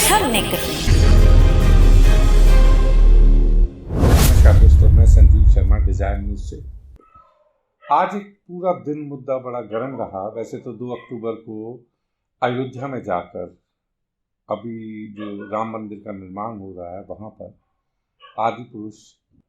हमने कही। नमस्कार दोस्तों, मैं संजीव शर्मा डिजायर न्यूज से। आज एक पूरा दिन मुद्दा बड़ा गर्म रहा। वैसे तो 2 अक्टूबर को अयोध्या में जाकर अभी जो राम मंदिर का निर्माण हो रहा है वहां पर आदिपुरुष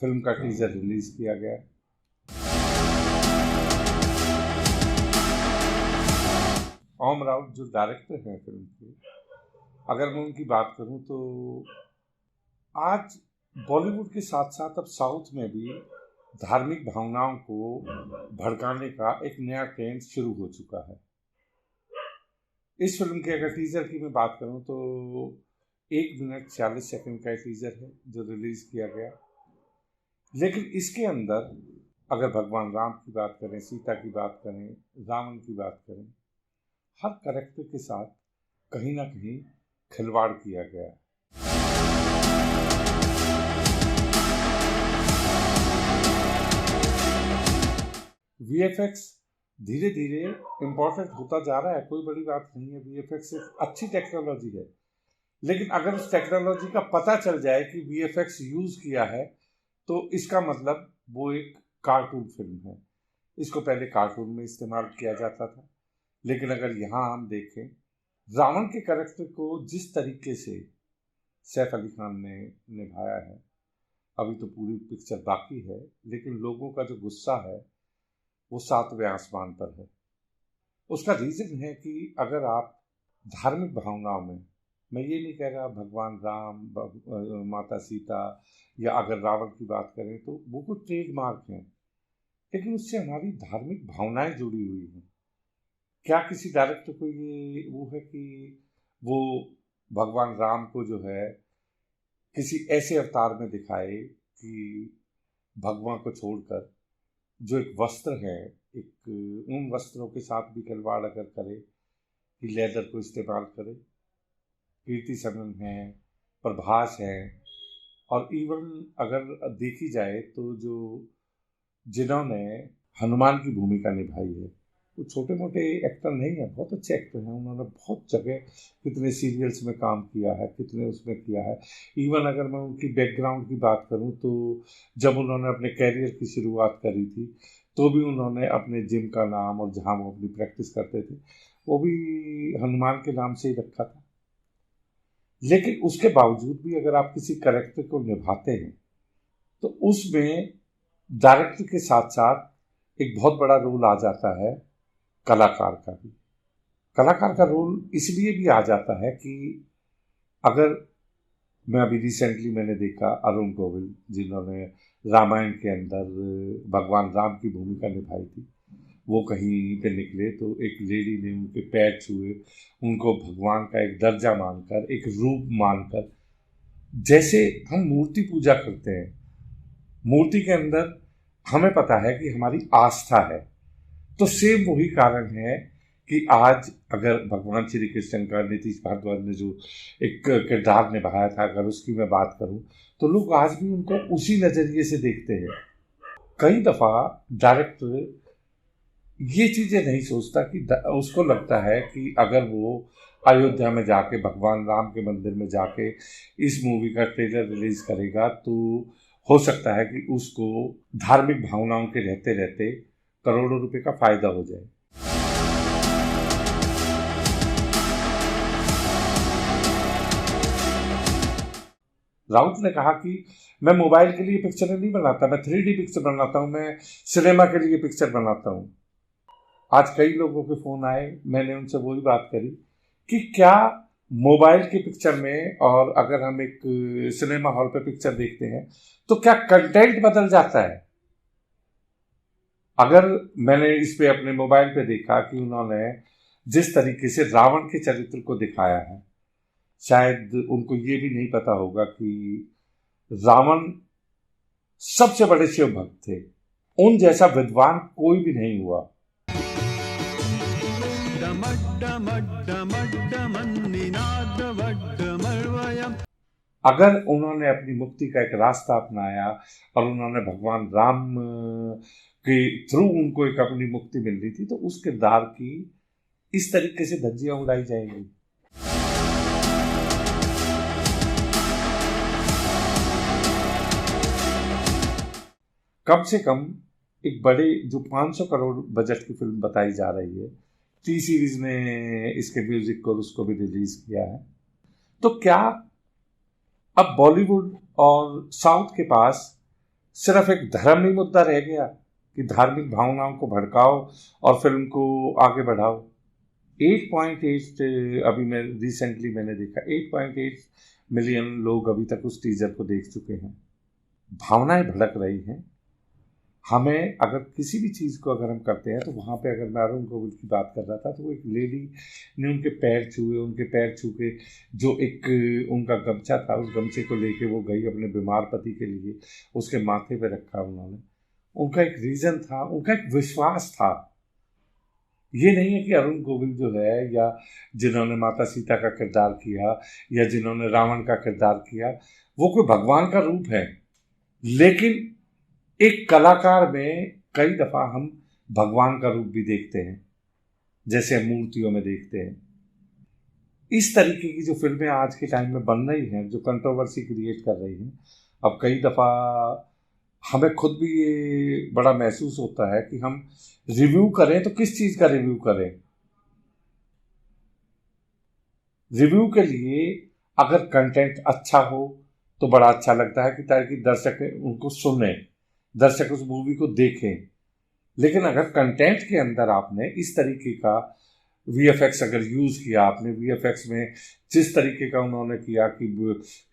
फिल्म का टीजर रिलीज किया गया। ओम राउत जो डायरेक्टर हैं फिल्म के, अगर मैं उनकी बात करूं तो आज बॉलीवुड के साथ साथ अब साउथ में भी धार्मिक भावनाओं को भड़काने का एक नया ट्रेंड शुरू हो चुका है। इस फिल्म के अगर टीजर की मैं बात करूं तो 1 मिनट 46 सेकंड का टीजर है जो रिलीज किया गया। लेकिन इसके अंदर अगर भगवान राम की बात करें, सीता की बात करें, रावण की बात करें, हर कैरेक्टर के साथ कहीं ना कहीं खिलवाड़ किया गया है। वीएफएक्स धीरे धीरे इम्पोर्टेंट होता जा रहा है, कोई बड़ी बात नहीं है। वीएफएक्स एक अच्छी टेक्नोलॉजी है, लेकिन अगर उस टेक्नोलॉजी का पता चल जाए कि वीएफएक्स यूज किया है तो इसका मतलब वो एक कार्टून फिल्म है। इसको पहले कार्टून में इस्तेमाल किया जाता था, लेकिन अगर यहाँ हम देखें रावण के कैरेक्टर को जिस तरीके से सैफ अली खान ने निभाया है, अभी तो पूरी पिक्चर बाकी है, लेकिन लोगों का जो गुस्सा है वो 7वें आसमान पर है। उसका रीज़न है कि अगर आप धार्मिक भावनाओं में, मैं ये नहीं कह रहा भगवान राम, माता सीता या अगर रावण की बात करें तो वो कुछ ट्रेडमार्क हैं, लेकिन उससे हमारी धार्मिक भावनाएं जुड़ी हुई हैं। क्या किसी डायरेक्टर को ये वो है कि वो भगवान राम को जो है किसी ऐसे अवतार में दिखाए कि भगवान को छोड़कर जो एक वस्त्र है, एक उन वस्त्रों के साथ भी खिलवाड़ अगर करे कि लेदर को इस्तेमाल करे। कीर्ति सनन है, प्रभास है, और इवन अगर देखी जाए तो जो जिन्होंने हनुमान की भूमिका निभाई है वो छोटे मोटे एक्टर नहीं है, बहुत अच्छे एक्टर हैं। उन्होंने बहुत जगह कितने सीरियल्स में काम किया है, कितने उसमें किया है। इवन अगर मैं उनकी बैकग्राउंड की बात करूं तो जब उन्होंने अपने कैरियर की शुरुआत करी थी तो भी उन्होंने अपने जिम का नाम और जहां वो अपनी प्रैक्टिस करते थे वो भी हनुमान के नाम से ही रखा था। लेकिन उसके बावजूद भी अगर आप किसी कैरेक्टर को निभाते हैं तो उसमें डायरेक्टर के साथ साथ एक बहुत बड़ा रोल आ जाता है कलाकार का भी। कलाकार का रोल इसलिए भी आ जाता है कि अगर मैं अभी रिसेंटली मैंने देखा अरुण गोविल जिन्होंने रामायण के अंदर भगवान राम की भूमिका निभाई थी, वो कहीं पे निकले तो एक लेडी ने उनके पैर छुए, उनको भगवान का एक दर्जा मानकर, एक रूप मानकर। जैसे हम मूर्ति पूजा करते हैं, मूर्ति के अंदर हमें पता है कि हमारी आस्था है, तो सेम वही कारण है कि आज अगर भगवान श्री कृष्ण का नीतीश भारद्वाज ने जो एक किरदार निभाया था, अगर उसकी मैं बात करूं तो लोग आज भी उनको उसी नज़रिए से देखते हैं। कई दफ़ा डायरेक्टर ये चीज़ें नहीं सोचता कि उसको लगता है कि अगर वो अयोध्या में जाके भगवान राम के मंदिर में जाके इस मूवी का ट्रेलर रिलीज करेगा तो हो सकता है कि उसको धार्मिक भावनाओं के रहते रहते करोड़ों रुपए का फायदा हो जाए। राउत ने कहा कि मैं मोबाइल के लिए पिक्चर नहीं बनाता, मैं 3D पिक्चर बनाता हूँ, मैं सिनेमा के लिए पिक्चर बनाता हूँ। आज कई लोगों के फ़ोन आए, मैंने उनसे वही बात करी कि क्या मोबाइल के पिक्चर में और अगर हम एक सिनेमा हॉल पे पिक्चर देखते हैं तो क्या कंटेंट बदल जाता है? अगर मैंने इस पे अपने मोबाइल पे देखा कि उन्होंने जिस तरीके से रावण के चरित्र को दिखाया है, शायद उनको ये भी नहीं पता होगा कि रावण सबसे बड़े शिव भक्त थे, उन जैसा विद्वान कोई भी नहीं हुआ। अगर उन्होंने अपनी मुक्ति का एक रास्ता अपनाया और उन्होंने भगवान राम के थ्रू उनको एक अपनी मुक्ति मिल रही थी, तो उस किरदार की इस तरीके से धज्जियां उड़ाई जाएंगी। कम से कम एक बड़े जो 500 करोड़ बजट की फिल्म बताई जा रही है, टी सीरीज ने इसके म्यूजिक को उसको भी रिलीज किया है, तो क्या अब बॉलीवुड और साउथ के पास सिर्फ एक धर्मी मुद्दा रह गया कि धार्मिक भावनाओं को भड़काओ और फिल्म को आगे बढ़ाओ? 8.8 अभी मैं रिसेंटली मैंने देखा 8.8 मिलियन लोग अभी तक उस टीजर को देख चुके हैं। भावनाएं भड़क रही हैं। हमें अगर किसी भी चीज़ को अगर हम करते हैं तो वहाँ पे अगर मैं अरुण गोविल की बात कर रहा था तो वो एक लेडी ने उनके पैर छुए, उनके पैर छू के जो एक उनका गमछा था उस गमछे को लेके वो गई अपने बीमार पति के लिए, उसके माथे पे रखा उन्होंने। उनका एक रीज़न था, उनका एक विश्वास था। ये नहीं है कि अरुण गोविल जो है या जिन्होंने माता सीता का किरदार किया या जिन्होंने रावण का किरदार किया वो कोई भगवान का रूप है, लेकिन एक कलाकार में कई दफा हम भगवान का रूप भी देखते हैं, जैसे हम मूर्तियों में देखते हैं। इस तरीके की जो फिल्में आज के टाइम में बन रही हैं, जो कंट्रोवर्सी क्रिएट कर रही हैं, अब कई दफा हमें खुद भी ये बड़ा महसूस होता है कि हम रिव्यू करें तो किस चीज का रिव्यू करें। रिव्यू के लिए अगर कंटेंट अच्छा हो तो बड़ा अच्छा लगता है कि ताकि दर्शक उनको सुने, दर्शक उस मूवी को देखें। लेकिन अगर कंटेंट के अंदर आपने इस तरीके का वीएफएक्स अगर यूज़ किया, आपने वीएफएक्स में जिस तरीके का उन्होंने किया कि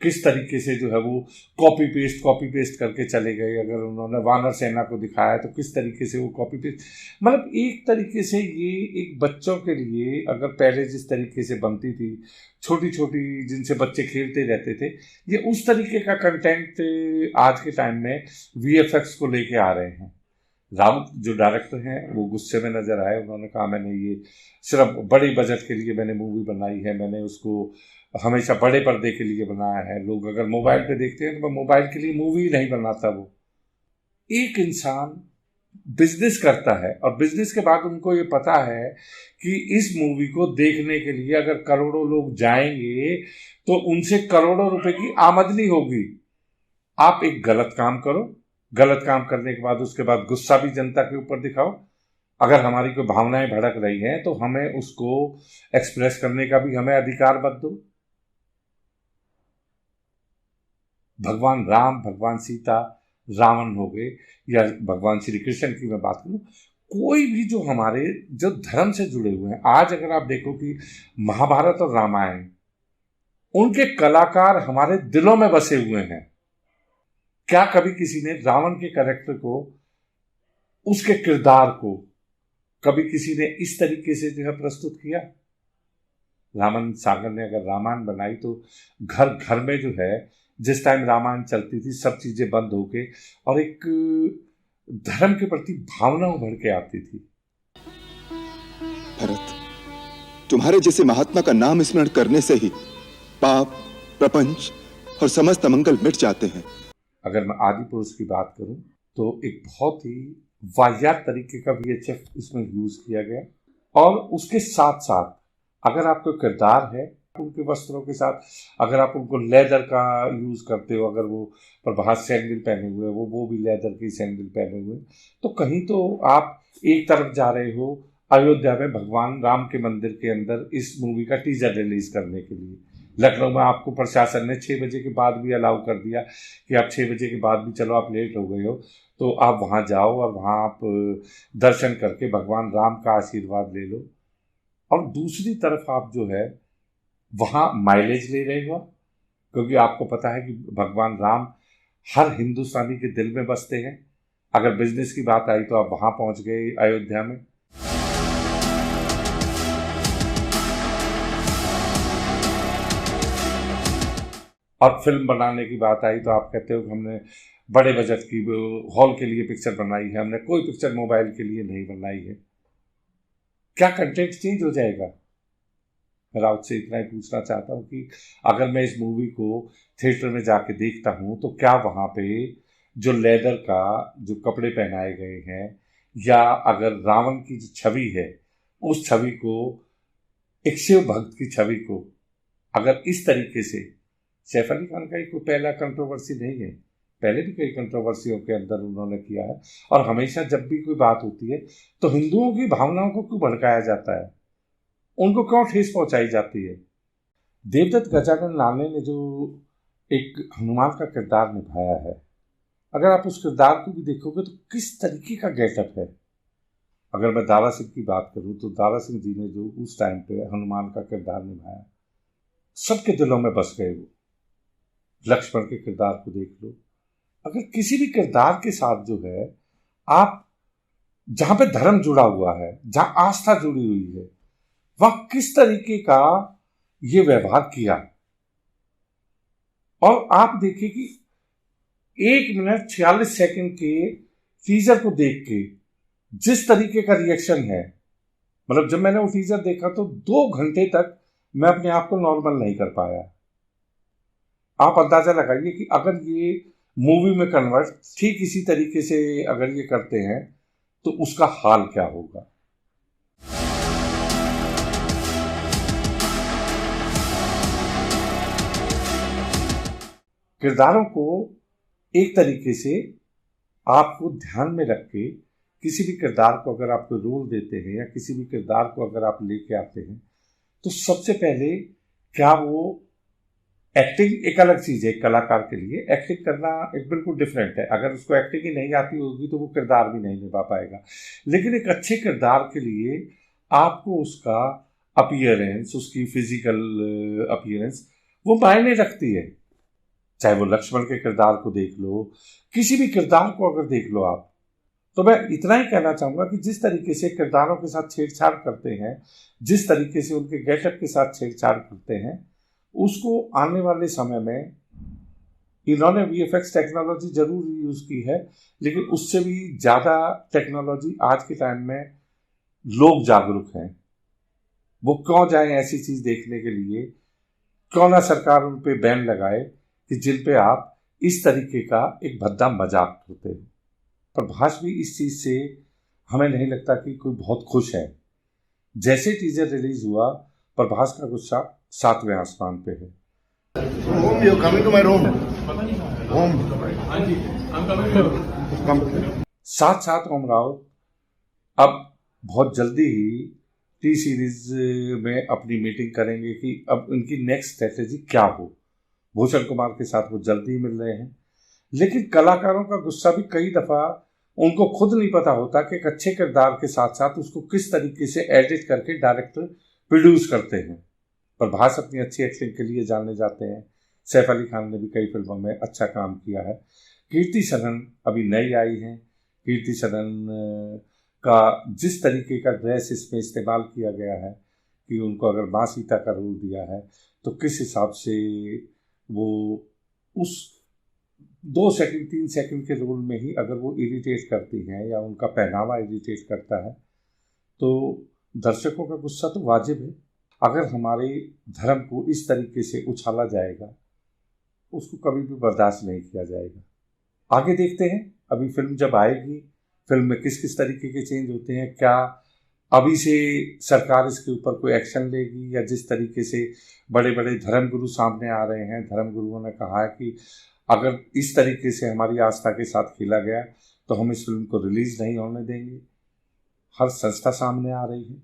किस तरीके से जो है वो कॉपी पेस्ट करके चले गए, अगर उन्होंने वानर सेना को दिखाया तो किस तरीके से वो कॉपी पेस्ट, मतलब एक तरीके से ये एक बच्चों के लिए अगर पहले जिस तरीके से बनती थी छोटी छोटी जिनसे बच्चे खेलते रहते थे, ये उस तरीके का कंटेंट आज के टाइम में वीएफएक्स को लेके आ रहे हैं। राउत जो डायरेक्टर हैं वो गुस्से में नजर आए, उन्होंने कहा मैंने ये सिर्फ बड़ी बजट के लिए मैंने मूवी बनाई है, मैंने उसको हमेशा बड़े पर्दे के लिए बनाया है। लोग अगर मोबाइल पे देखते हैं तो मैं मोबाइल के लिए मूवी नहीं बनाता। वो एक इंसान बिजनेस करता है और बिजनेस के बाद उनको ये पता है कि इस मूवी को देखने के लिए अगर करोड़ों लोग जाएंगे तो उनसे करोड़ों रुपए की आमदनी होगी। आप एक गलत काम करो, गलत काम करने के बाद उसके बाद गुस्सा भी जनता के ऊपर दिखाओ। अगर हमारी कोई भावनाएं भड़क रही हैं तो हमें उसको एक्सप्रेस करने का भी हमें अधिकार मत दो। भगवान राम, भगवान सीता, रावण हो गए या भगवान श्री कृष्ण की मैं बात करूं, कोई भी जो हमारे जो धर्म से जुड़े हुए हैं, आज अगर आप देखो कि महाभारत और रामायण, उनके कलाकार हमारे दिलों में बसे हुए हैं। क्या कभी किसी ने रावण के कैरेक्टर को, उसके किरदार को कभी किसी ने इस तरीके से जो है प्रस्तुत किया? रामन सागर ने अगर रामायण बनाई तो घर घर में जो है जिस टाइम रामायण चलती थी सब चीजें बंद होके और एक धर्म के प्रति भावना उभर के आती थी। भरत, तुम्हारे जैसे महात्मा का नाम स्मरण करने से ही पाप, प्रपंच और समस्त अमंगल मिट जाते हैं। अगर मैं आदि पुरुष की बात करूं तो एक बहुत ही वाहियात तरीके का वीएचएफ इसमें यूज किया गया, और उसके साथ साथ अगर आपको किरदार है उनके वस्त्रों के साथ अगर आप उनको लेदर का यूज करते हो, अगर वो प्रभास सैंडल पहने हुए वो भी लेदर की सैंडल पहने हुए, तो कहीं तो आप एक तरफ जा रहे हो अयोध्या में भगवान राम के मंदिर के अंदर इस मूवी का टीजर रिलीज करने के लिए। लखनऊ में आपको प्रशासन ने 6 बजे के बाद भी अलाउ कर दिया कि आप 6 बजे के बाद भी, चलो आप लेट हो गए हो तो आप वहाँ जाओ और वहाँ आप दर्शन करके भगवान राम का आशीर्वाद ले लो। और दूसरी तरफ आप जो है वहाँ माइलेज ले रहे हो, क्योंकि आपको पता है कि भगवान राम हर हिंदुस्तानी के दिल में बसते हैं। अगर बिजनेस की बात आई तो आप वहाँ पहुँच गए अयोध्या में। और फिल्म बनाने की बात आई तो आप कहते हो कि हमने बड़े बजट की हॉल के लिए पिक्चर बनाई है, हमने कोई पिक्चर मोबाइल के लिए नहीं बनाई है। क्या कंटेंट चेंज हो जाएगा? मैं राउत से इतना ही पूछना चाहता हूँ कि अगर मैं इस मूवी को थिएटर में जाके देखता हूँ तो क्या वहाँ पे जो लेदर का जो कपड़े पहनाए गए हैं या अगर रावण की जो छवि है उस छवि को, एक शिव भक्त की छवि को अगर इस तरीके से, सैफ अली खान का कोई पहला कंट्रोवर्सी नहीं है पहले भी कई कंट्रोवर्सियों के अंदर उन्होंने किया है। और हमेशा जब भी कोई बात होती है तो हिंदुओं की भावनाओं को क्यों भड़काया जाता है, उनको क्यों ठेस पहुंचाई जाती है। देवदत्त गजानन लाले ने जो एक हनुमान का किरदार निभाया है, अगर आप उस किरदार को भी देखोगे तो किस तरीके का गेटअप है। अगर मैं दारा सिंह की बात करूं तो दारा सिंह जी ने जो उस टाइम पे हनुमान का किरदार निभाया, सबके दिलों में बस गए वो। लक्ष्मण के किरदार को देख लो। अगर किसी भी किरदार के साथ जो है, आप जहां पे धर्म जुड़ा हुआ है, जहां आस्था जुड़ी हुई है, वह किस तरीके का ये व्यवहार किया। और आप देखिए कि 1 मिनट 46 सेकंड के टीजर को देख के जिस तरीके का रिएक्शन है, मतलब जब मैंने वो टीजर देखा तो 2 घंटे तक मैं अपने आप को नॉर्मल नहीं कर पाया। आप अंदाजा लगाइए कि अगर ये मूवी में कन्वर्ट ठीक इसी तरीके से अगर ये करते हैं तो उसका हाल क्या होगा। किरदारों को एक तरीके से आपको ध्यान में रख के किसी भी किरदार को अगर आप कोई रोल देते हैं या किसी भी किरदार को अगर आप लेके आते हैं तो सबसे पहले क्या वो एक्टिंग एक अलग चीज है। कलाकार के लिए एक्टिंग करना एक बिल्कुल डिफरेंट है। अगर उसको एक्टिंग ही नहीं आती होगी तो वो किरदार भी नहीं निभा पाएगा। लेकिन एक अच्छे किरदार के लिए आपको उसका अपीयरेंस, उसकी फिजिकल अपीयरेंस वो मायने रखती है। चाहे वो लक्ष्मण के किरदार को देख लो, किसी भी किरदार को अगर देख लो आप, तो मैं इतना ही कहना चाहूंगा कि जिस तरीके से किरदारों के साथ छेड़छाड़ करते हैं, जिस तरीके से उनके गेटअप के साथ छेड़छाड़ करते हैं, उसको आने वाले समय में इन्होंने वीएफएक्स टेक्नोलॉजी जरूर यूज की है, लेकिन उससे भी ज्यादा टेक्नोलॉजी आज के टाइम में लोग जागरूक हैं। वो क्यों जाए ऐसी चीज देखने के लिए, क्यों ना सरकार उन पे बैन लगाए कि जिन पे आप इस तरीके का एक भद्दा मजाक करते हो। प्रभास भी इस चीज से हमें नहीं लगता कि कोई बहुत खुश है। जैसे टीजर रिलीज हुआ, प्रभास का गुस्सा 7वें आसमान पे है। Home, you're coming to my room. Home. Come. साथ साथ ओम राउत अब बहुत जल्दी ही टी सीरीज में अपनी मीटिंग करेंगे कि अब उनकी नेक्स्ट स्ट्रेटेजी क्या हो। भूषण कुमार के साथ वो जल्दी ही मिल रहे हैं, लेकिन कलाकारों का गुस्सा भी कई दफा उनको खुद नहीं पता होता कि एक अच्छे किरदार के साथ साथ उसको किस तरीके से एडिट करके डायरेक्टर प्रोड्यूस करते हैं। प्रभास अपनी अच्छी एक्टिंग के लिए जाने जाते हैं। सैफ अली खान ने भी कई फिल्मों में अच्छा काम किया है। कीर्ति सनन अभी नई आई हैं। कीर्ति सनन का जिस तरीके का ड्रेस इसमें इस्तेमाल किया गया है कि उनको अगर माँ सीता का रोल दिया है तो किस हिसाब से वो उस 2 सेकंड 3 सेकंड के रोल में ही अगर वो इरिटेट करती हैं या उनका पहनावा इरिटेट करता है तो दर्शकों का गुस्सा तो वाजिब है। अगर हमारे धर्म को इस तरीके से उछाला जाएगा, उसको कभी भी बर्दाश्त नहीं किया जाएगा। आगे देखते हैं, अभी फिल्म जब आएगी, फिल्म में किस किस तरीके के चेंज होते हैं। क्या अभी से सरकार इसके ऊपर कोई एक्शन लेगी, या जिस तरीके से बड़े बड़े धर्मगुरु सामने आ रहे हैं, धर्मगुरुओं ने कहा है कि अगर इस तरीके से हमारी आस्था के साथ खेला गया तो हम इस फिल्म को रिलीज नहीं होने देंगे। हर संस्था सामने आ रही है।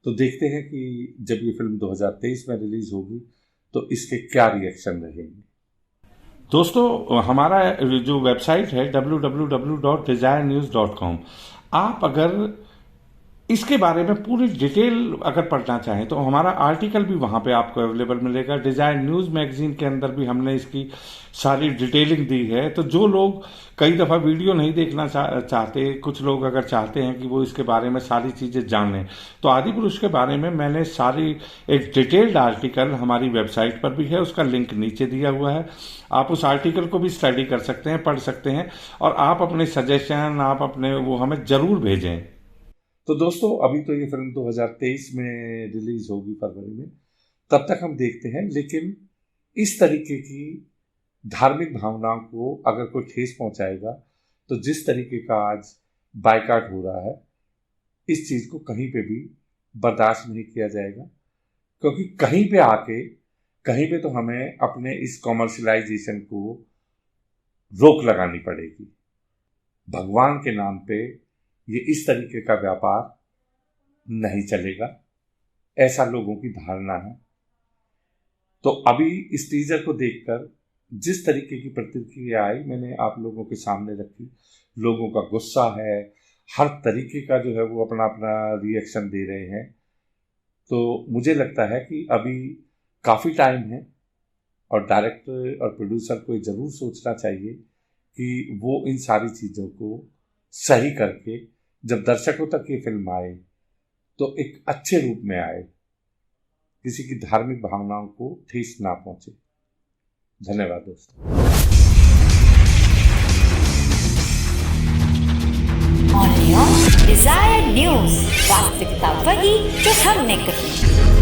तो देखते हैं कि जब ये फिल्म 2023 में रिलीज होगी तो इसके क्या रिएक्शन रहेंगे। दोस्तों, हमारा जो वेबसाइट है www.desirenews.com, आप अगर इसके बारे में पूरी डिटेल अगर पढ़ना चाहें तो हमारा आर्टिकल भी वहाँ पे आपको अवेलेबल मिलेगा। डिजायर न्यूज़ मैगजीन के अंदर भी हमने इसकी सारी डिटेलिंग दी है। तो जो लोग कई दफ़ा वीडियो नहीं देखना चाहते, कुछ लोग अगर चाहते हैं कि वो इसके बारे में सारी चीज़ें जानें, तो आदिपुरुष के बारे में मैंने सारी एक डिटेल्ड आर्टिकल हमारी वेबसाइट पर भी है, उसका लिंक नीचे दिया हुआ है। आप उस आर्टिकल को भी स्टडी कर सकते हैं, पढ़ सकते हैं, और आप अपने सजेशन, आप अपने वो हमें ज़रूर भेजें। तो दोस्तों, अभी तो ये फिल्म 2023 में रिलीज होगी फरवरी में, तब तक हम देखते हैं। लेकिन इस तरीके की धार्मिक भावनाओं को अगर कोई ठेस पहुंचाएगा तो जिस तरीके का आज बायकॉट हो रहा है, इस चीज को कहीं पे भी बर्दाश्त नहीं किया जाएगा। क्योंकि कहीं पे आके, कहीं पे तो हमें अपने इस कॉमर्शलाइजेशन को रोक लगानी पड़ेगी। भगवान के नाम पे ये इस तरीके का व्यापार नहीं चलेगा, ऐसा लोगों की धारणा है। तो अभी इस टीजर को देखकर जिस तरीके की प्रतिक्रिया आई मैंने आप लोगों के सामने रखी। लोगों का गुस्सा है, हर तरीके का जो है वो अपना अपना रिएक्शन दे रहे हैं। तो मुझे लगता है कि अभी काफ़ी टाइम है और डायरेक्टर और प्रोड्यूसर को ये ज़रूर सोचना चाहिए कि वो इन सारी चीज़ों को सही करके जब दर्शकों तक ये फिल्म आए तो एक अच्छे रूप में आए, किसी की धार्मिक भावनाओं को ठेस ना पहुंचे। धन्यवाद दोस्तों। ऑन डिजायर न्यूज, वास्तविकता वही जो हमने कही।